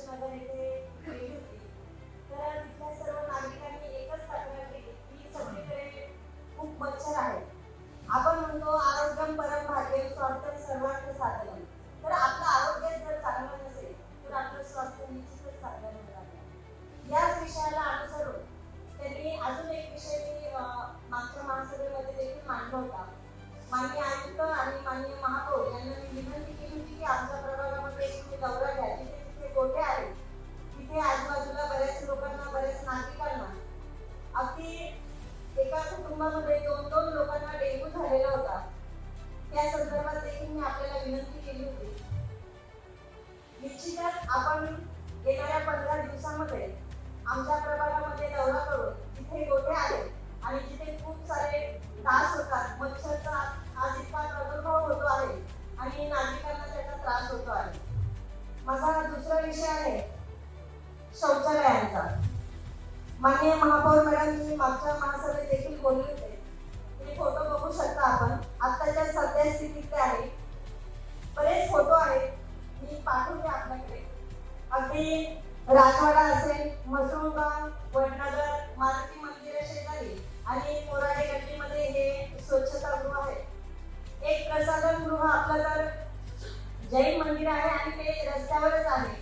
नगर येथे गेली होती. तर तिथल्या सर्व नागरिकांनी एकच तक्रार केली की सगळीकडे खूप मच्छर आहेत. आपण म्हणतो आरोग्यम परम भाग्यम स्वास्थ्यम सर्वार्थ साधनम. तर आपलं आरोग्य जर चांगलं नसेल तर आपलं स्वास्थ्य निश्चितच चांगलं होणार नाही. याच विषयाला अनुसरून त्यांनी अजून एक विषय मागच्या महासभेमध्ये देखील मांडला होता. माननीय आयुक्त आणि माननीय महापौर यांना मी विनंती केली होती की आमच्या प्रभागामध्ये तुम्ही दौरा घ्या. जिथे जिथे गोठे आहेत तिथे आजूबाजूला बऱ्याच लोकांना, बऱ्याच नागरिकांना, अगदी एका कुटुंबामध्ये 2-2 लोकांना डेंग्यू झालेला होता. त्या संदर्भात देखील मी आपल्याला विनंती केली होती. निश्चितच आपण येणाऱ्या 15 दिवसामध्ये आमच्या प्रभागामध्ये दौरा करून जिथे गोठे आहेत आणि जिथे खूप सारे डास होतात, मच्छरचा आज इतका प्रादुर्भाव होतो आहे आणि नागरिकांना त्याचा त्रास होतो आहे. माझा दुसरा विषय आहे शौचालयांचा. माननीय महापौर मॅडम मागच्या महासभेत देखील बोलले होते. तुम्ही फोटो बघू शकता. आपण आताच्या सध्या स्थितीतले आहे. बरेच फोटो आहेत, मी पाठवते आपल्याकडे. अगदी राजवाडा असेल, मसरूळगाव, वडनगर, मारुती मंदिर शेजारी आणि मोराडे गल्लीमध्ये हे स्वच्छतागृह आहे. एक प्रसाधन गृह आपलं तर जैन मंदिर आहे आणि ते रस्त्यावरच आहे.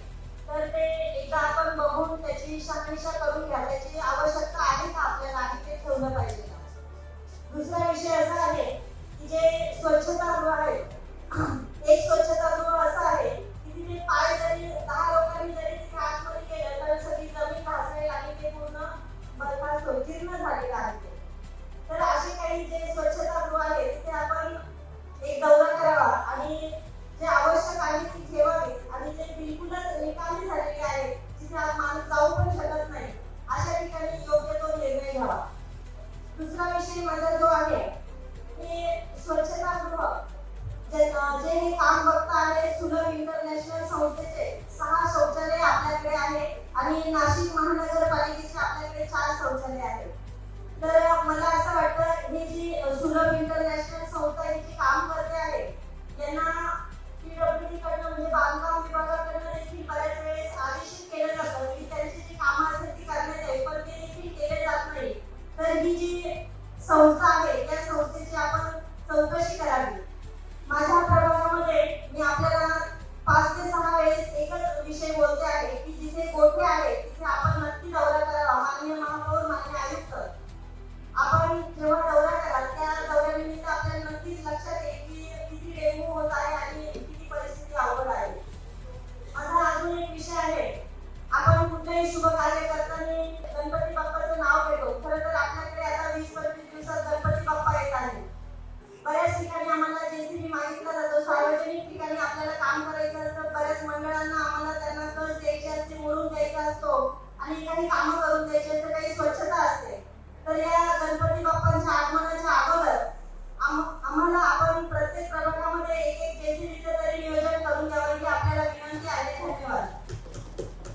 तर ते एकदा आपण बघून त्याची शहानिशा करून घ्या. त्याची आवश्यकता आहे का आपल्याला आणि ते ठेवलं पाहिजे का. दुसरा विषय असा आहे की जे स्वच्छतागृह आहे, एक स्वच्छतागृह असं आहे की तिथे पाय जरी 10 लोकांनी जरी तिथे आतमध्ये केलं तर सगळी जमीन घासळेल आणि ते पूर्ण बरखास्त जीर्ण झालेलं आहे. तर असे काही जे स्वच्छतागृह आहे तिथे आपण एक दौरा करावा आणि जे आवश्यक आहे ती ठेवावी आणि जे बिलकुलच रिकामी झालेले आहे जिथे माणूस जाऊ पण शकत नाही अशा ठिकाणी योग्य तो निर्णय घ्यावा. दुसरा विषय माझा जो आहे ते स्वच्छतागृह जे हे काम बघता आहे सुलभ इंटरनॅशनल संस्थेचे 6 शौचालय आपल्याकडे आहे आणि नाशिक महानगरपालिकेचे आपल्याकडे 4 शौचालय आहेत. तर मला असं वाटतं ही जी सुलभ इंटरनॅशनल संस्था ही काम करते आहे यांना पीडब्ल्यूडी कडनं म्हणजे बांधकाम विभागाकडनं देखील बऱ्याच वेळेस आदेशित केलं जातं की त्यांची जी कामं असतात ती करण्यात यावी, पण ते देखील केले जात नाही. तर ही जी संस्था आहे त्या संस्थेची आपण चौकशी करावी. माझ्या प्रभागामध्ये मी आपल्याला 5 ते 6 वेळेस एकच विषय बोलते आहे की जिथे गोठे आहे तिथे आपण नक्की दौरा करावा. माननीय महापौर, माननीय आयुक्त, आपण जेव्हा दौरा कराल त्या दौऱ्यानिमित्त आपल्याला नक्कीच लक्षात येईल की किती डेंग्यू होत आहे आणि किती परिस्थिती अवघड आहे. माझा अजून एक विषय आहे, आपण कुठल्याही शुभ कार्य करताना गणपती बाप्पाचं नाव घेतो. खरं तर आपल्याकडे आता 20-25 दिवसात गणपती बाप्पा येत आहे. बऱ्याच ठिकाणी आम्हाला जेसीबी मागितला जातो. सार्वजनिक ठिकाणी आपल्याला काम करायचं असतं. बऱ्याच मंडळांना आम्हाला त्यांना कर्ज द्यायचे असते, मोडून द्यायचा असतो आणि काही कामं